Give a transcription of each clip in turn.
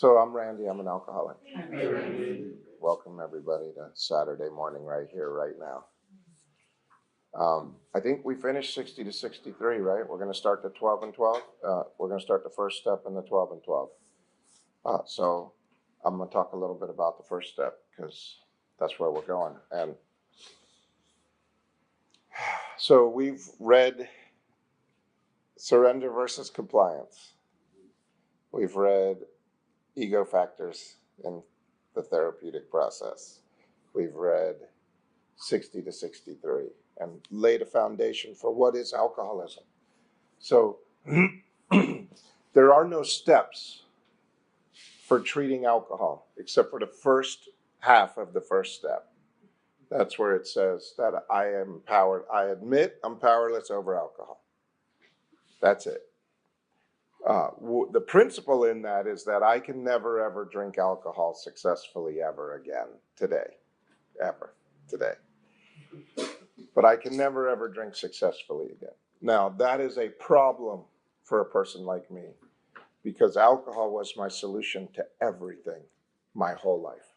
So I'm Randy, I'm an alcoholic. Welcome everybody to Saturday morning right here, right now. I think we finished 60 to 63, right? We're going to start the 12 and 12. We're going to start the first step in the 12 and 12. So I'm going to talk a little bit about the first step because that's where we're going. And so we've read surrender versus compliance. We've read ego factors in the therapeutic process. We've read 60 to 63 and laid a foundation for what is alcoholism. So there are no steps for treating alcohol except for the first half of the first step. That's where it says that I am powered. I admit I'm powerless over alcohol. That's it. The principle in that is that I can never, ever drink alcohol successfully ever again today. But I can never, ever drink successfully again. Now, that is a problem for a person like me because alcohol was my solution to everything my whole life.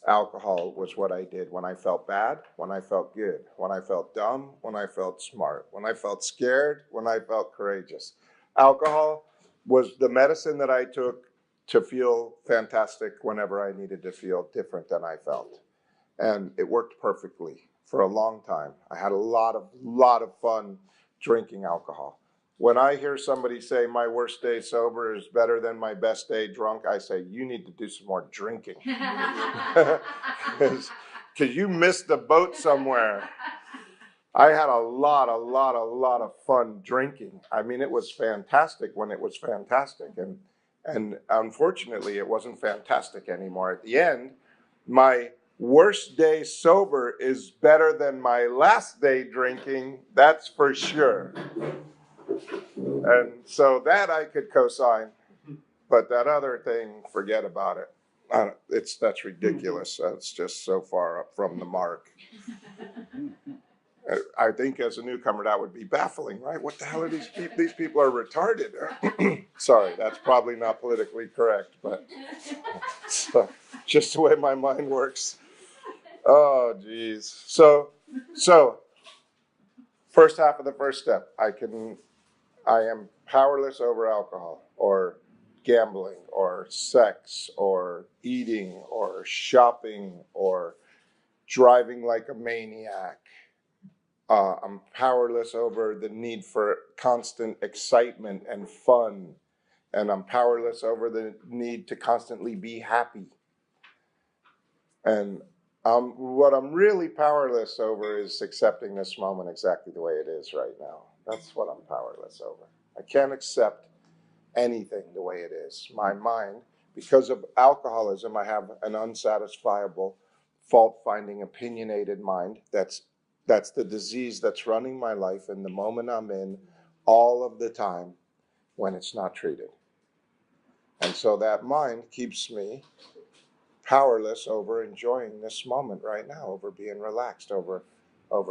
Alcohol was what I did when I felt bad, when I felt good, when I felt dumb, when I felt smart, when I felt scared, when I felt courageous. Alcohol was the medicine that I took to feel fantastic whenever I needed to feel different than I felt. And it worked perfectly for a long time. I had a lot of fun drinking alcohol. When I hear somebody say my worst day sober is better than my best day drunk, I say, you need to do some more drinking. Because you missed the boat somewhere. I had a lot of fun drinking. I mean, it was fantastic when it was fantastic. And unfortunately, it wasn't fantastic anymore. At the end, my worst day sober is better than my last day drinking, that's for sure. And so that I could co-sign, but that other thing, forget about it. That's ridiculous. That's just so far up from the mark. I think as a newcomer that would be baffling, right? What the hell are these people? These people are retarded. Sorry, that's probably not politically correct, but it's just the way my mind works. Oh, geez. So first half of the first step, I am powerless over alcohol or gambling or sex or eating or shopping or driving like a maniac. I'm powerless over the need for constant excitement and fun. And I'm powerless over the need to constantly be happy. And what I'm really powerless over is accepting this moment exactly the way it is right now. That's what I'm powerless over. I can't accept anything the way it is. My mind, because of alcoholism, I have an unsatisfiable, fault-finding, opinionated mind. That's the disease that's running my life in the moment I'm in all of the time when it's not treated. And so that mind keeps me powerless over enjoying this moment right now, over being relaxed, over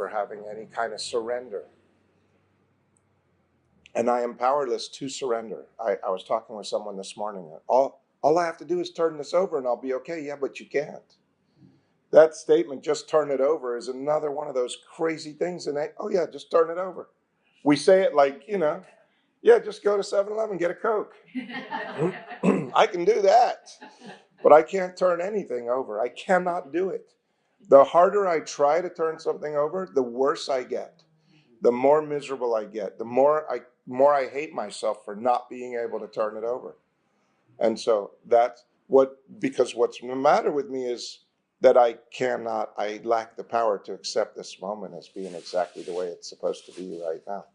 having any kind of surrender. And I am powerless to surrender. I was talking with someone this morning. All I have to do is turn this over and I'll be okay. Yeah, but you can't. That statement, just turn it over, is another one of those crazy things. And oh yeah, just turn it over. We say it like, yeah, just go to 7-Eleven, get a Coke. I can do that. But I can't turn anything over. I cannot do it. The harder I try to turn something over, the worse I get. The more miserable I get. The more I hate myself for not being able to turn it over. And so because what's the matter with me is that I lack the power to accept this moment as being exactly the way it's supposed to be right now.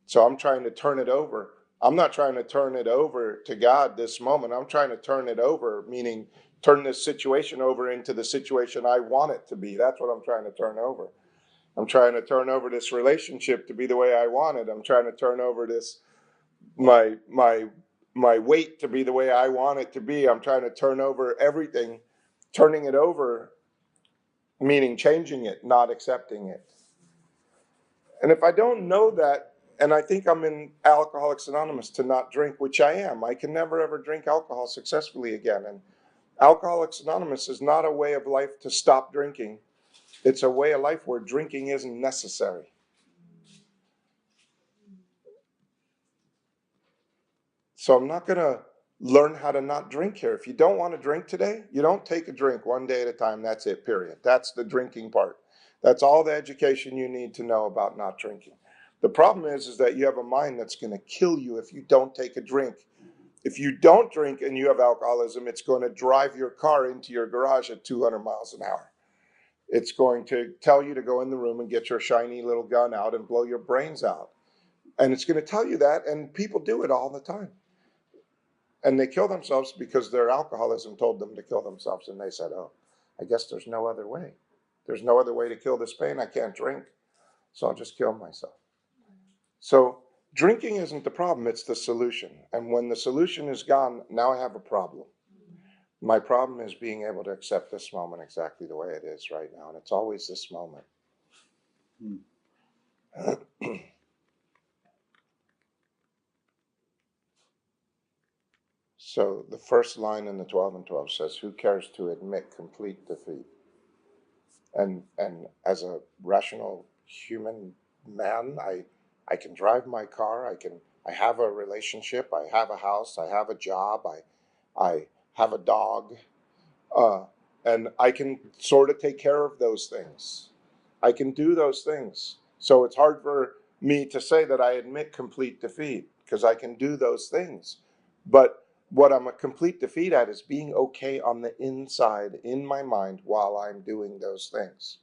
So I'm trying to turn it over. I'm not trying to turn it over to God this moment. I'm trying to turn it over, meaning turn this situation over into the situation I want it to be. That's what I'm trying to turn over. I'm trying to turn over this relationship to be the way I want it. I'm trying to turn over this my weight to be the way I want it to be. I'm trying to turn over everything. Turning it over, meaning changing it, not accepting it. And if I don't know that, And I think I'm in Alcoholics Anonymous to not drink, which I am. I can never ever drink alcohol successfully again. And Alcoholics Anonymous is not a way of life to stop drinking. It's a way of life where drinking isn't necessary. So I'm not going to learn how to not drink here. If you don't want to drink today, you don't take a drink one day at a time. That's it, period. That's the drinking part. That's all the education you need to know about not drinking. The problem is that you have a mind that's going to kill you if you don't take a drink. If you don't drink and you have alcoholism, it's going to drive your car into your garage at 200 miles an hour. It's going to tell you to go in the room and get your shiny little gun out and blow your brains out. And it's going to tell you that, and people do it all the time. And they kill themselves because their alcoholism told them to kill themselves. And they said, oh, I guess there's no other way. There's no other way to kill this pain. I can't drink, so I'll just kill myself. So drinking isn't the problem, it's the solution. And when the solution is gone, now I have a problem. My problem is being able to accept this moment exactly the way it is right now. And it's always this moment. So the first line in the 12 and 12 says, who cares to admit complete defeat? And as a rational human man, I can drive my car, I have a relationship, I have a house, I have a job, I have a dog, and I can sort of take care of those things. I can do those things. So it's hard for me to say that I admit complete defeat because I can do those things. But what I'm a complete defeat at is being okay on the inside in my mind while I'm doing those things.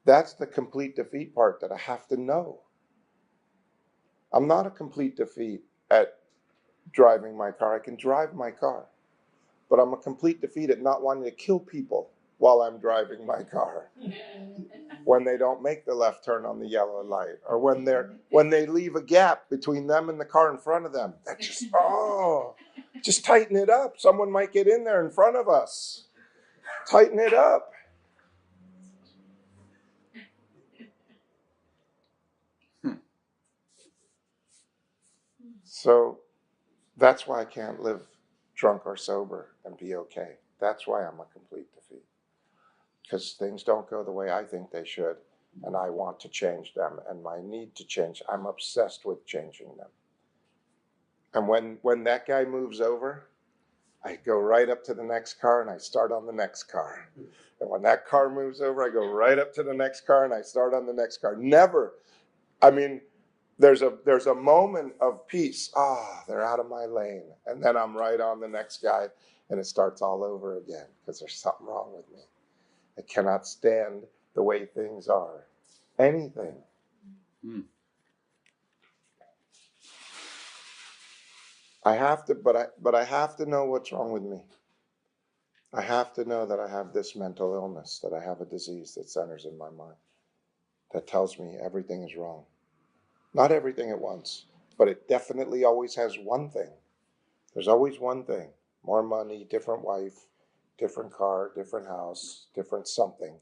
That's the complete defeat part that I have to know. I'm not a complete defeat at driving my car. I can drive my car. But I'm a complete defeat at not wanting to kill people while I'm driving my car. When they don't make the left turn on the yellow light, or when they leave a gap between them and the car in front of them. That just tighten it up. Someone might get in there in front of us. Tighten it up. So that's why I can't live drunk or sober and be okay. That's why I'm a complete defeat. Because things don't go the way I think they should, and I want to change them, and my need to change, I'm obsessed with changing them. And when that guy moves over, I go right up to the next car and I start on the next car. And when that car moves over, I go right up to the next car and I start on the next car. Never. I mean, there's a moment of peace. They're out of my lane. And then I'm right on the next guy and it starts all over again because there's something wrong with me. I cannot stand the way things are. Anything. I have to, but I have to know what's wrong with me. I have to know that I have this mental illness, that I have a disease that centers in my mind, that tells me everything is wrong. Not everything at once, but it definitely always has one thing. There's always one thing. More money, different wife, different car, different house, different something.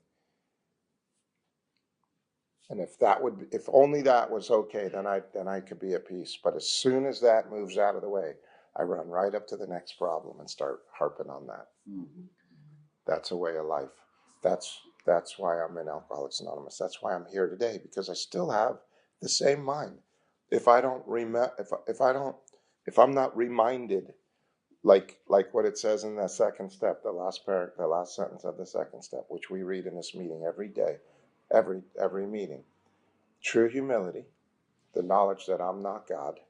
And if only that was okay, then I could be at peace. But as soon as that moves out of the way, I run right up to the next problem and start harping on that. Mm-hmm. That's a way of life. That's why I'm in Alcoholics Anonymous. That's why I'm here today, because I still have the same mind. If I'm not reminded, like what it says in the second step, the last sentence of the second step, which we read in this meeting every day, every meeting. True humility, the knowledge that I'm not God,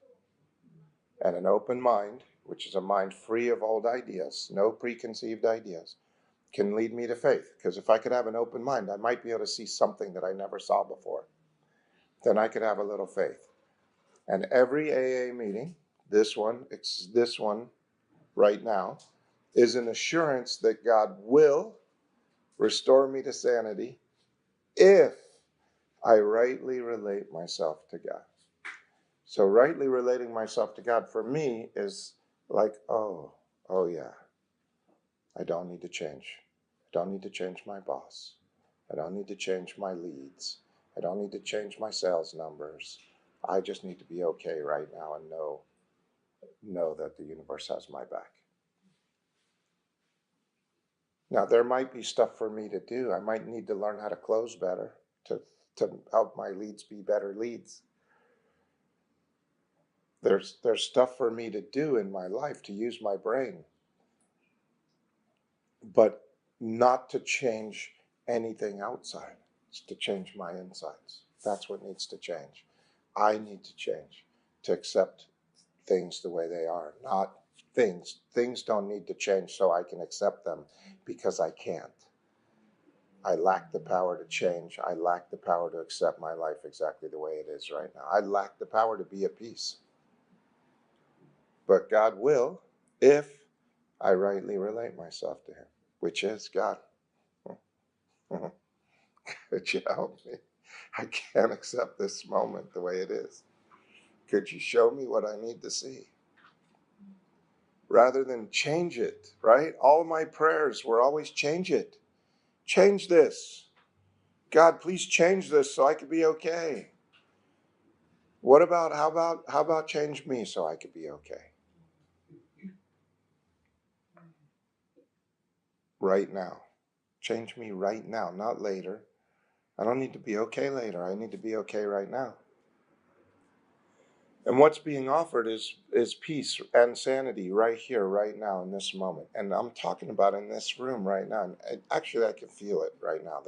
and an open mind, which is a mind free of old ideas, no preconceived ideas, can lead me to faith. Because if I could have an open mind, I might be able to see something that I never saw before. Then I could have a little faith. And every AA meeting, this one right now, is an assurance that God will restore me to sanity if I rightly relate myself to God. So rightly relating myself to God for me is like, oh yeah, I don't need to change. I don't need to change my boss. I don't need to change my leads. I don't need to change my sales numbers. I just need to be okay right now and know that the universe has my back. Now, there might be stuff for me to do. I might need to learn how to close better to help my leads be better leads. There's stuff for me to do in my life to use my brain, but not to change anything outside. It's to change my insides. That's what needs to change. I need to change to accept things the way they are, not things. Things don't need to change so I can accept them because I can't. I lack the power to change. I lack the power to accept my life exactly the way it is right now. I lack the power to be at peace. But God will if I rightly relate myself to Him, which is God. Could you help me? I can't accept this moment the way it is. Could you show me what I need to see? Rather than change it, right? All my prayers were always change it. Change this. God, please change this so I could be okay. How about change me so I could be okay? Right now. Change me right now, not later. I don't need to be okay later. I need to be okay right now. And what's being offered is peace and sanity right here, right now, in this moment. And I'm talking about in this room right now. And actually, I can feel it right now.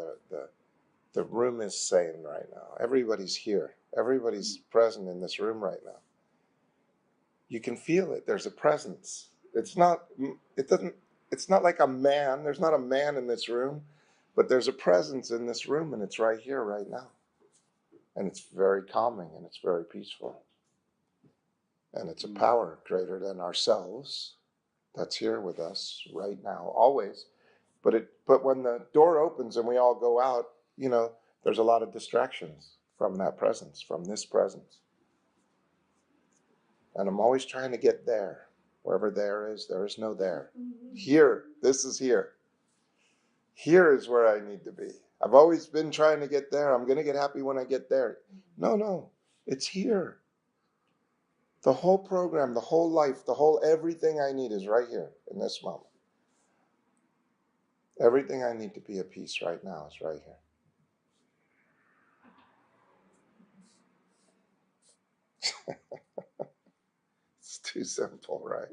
The room is sane right now. Everybody's here. Everybody's present in this room right now. You can feel it. There's a presence. It's not like a man. There's not a man in this room, but there's a presence in this room, and it's right here, right now. And it's very calming, and it's very peaceful. And it's a power greater than ourselves that's here with us right now, always. But when the door opens and we all go out, there's a lot of distractions from that presence, from this presence. And I'm always trying to get there. Wherever there is no there. Here, this is here. Here is where I need to be. I've always been trying to get there. I'm going to get happy when I get there. No, it's here. The whole program, the whole life, the whole everything I need is right here in this moment. Everything I need to be at peace right now is right here. It's too simple, right?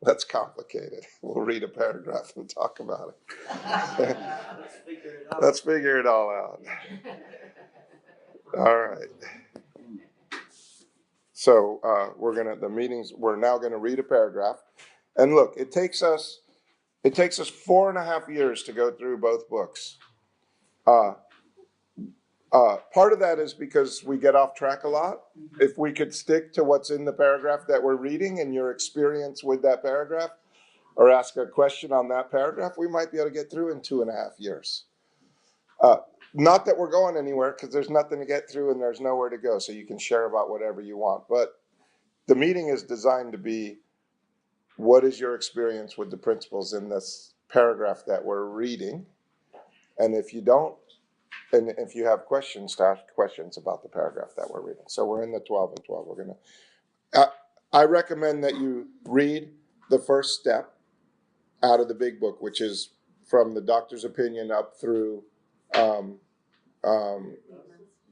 Let's complicate it. We'll read a paragraph and talk about it. Let's figure it all out. All right. So we're now going to read a paragraph. And look, it takes us 4.5 years to go through both books. Part of that is because we get off track a lot. If we could stick to what's in the paragraph that we're reading and your experience with that paragraph, or ask a question on that paragraph, we might be able to get through in 2.5 years. Not that we're going anywhere, because there's nothing to get through and there's nowhere to go, so you can share about whatever you want. But the meeting is designed to be, what is your experience with the principles in this paragraph that we're reading? And if you have questions, to ask questions about the paragraph that we're reading. So we're in the 12 and 12. I recommend that you read the first step out of the big book, which is from the doctor's opinion up through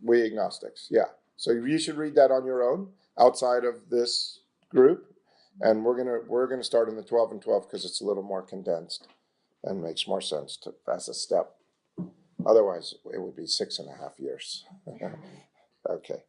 we agnostics. Yeah. So you should read that on your own outside of this group. And we're gonna start in the 12 and 12 because it's a little more condensed and makes more sense as a step. Otherwise, it would be 6.5 years. Okay.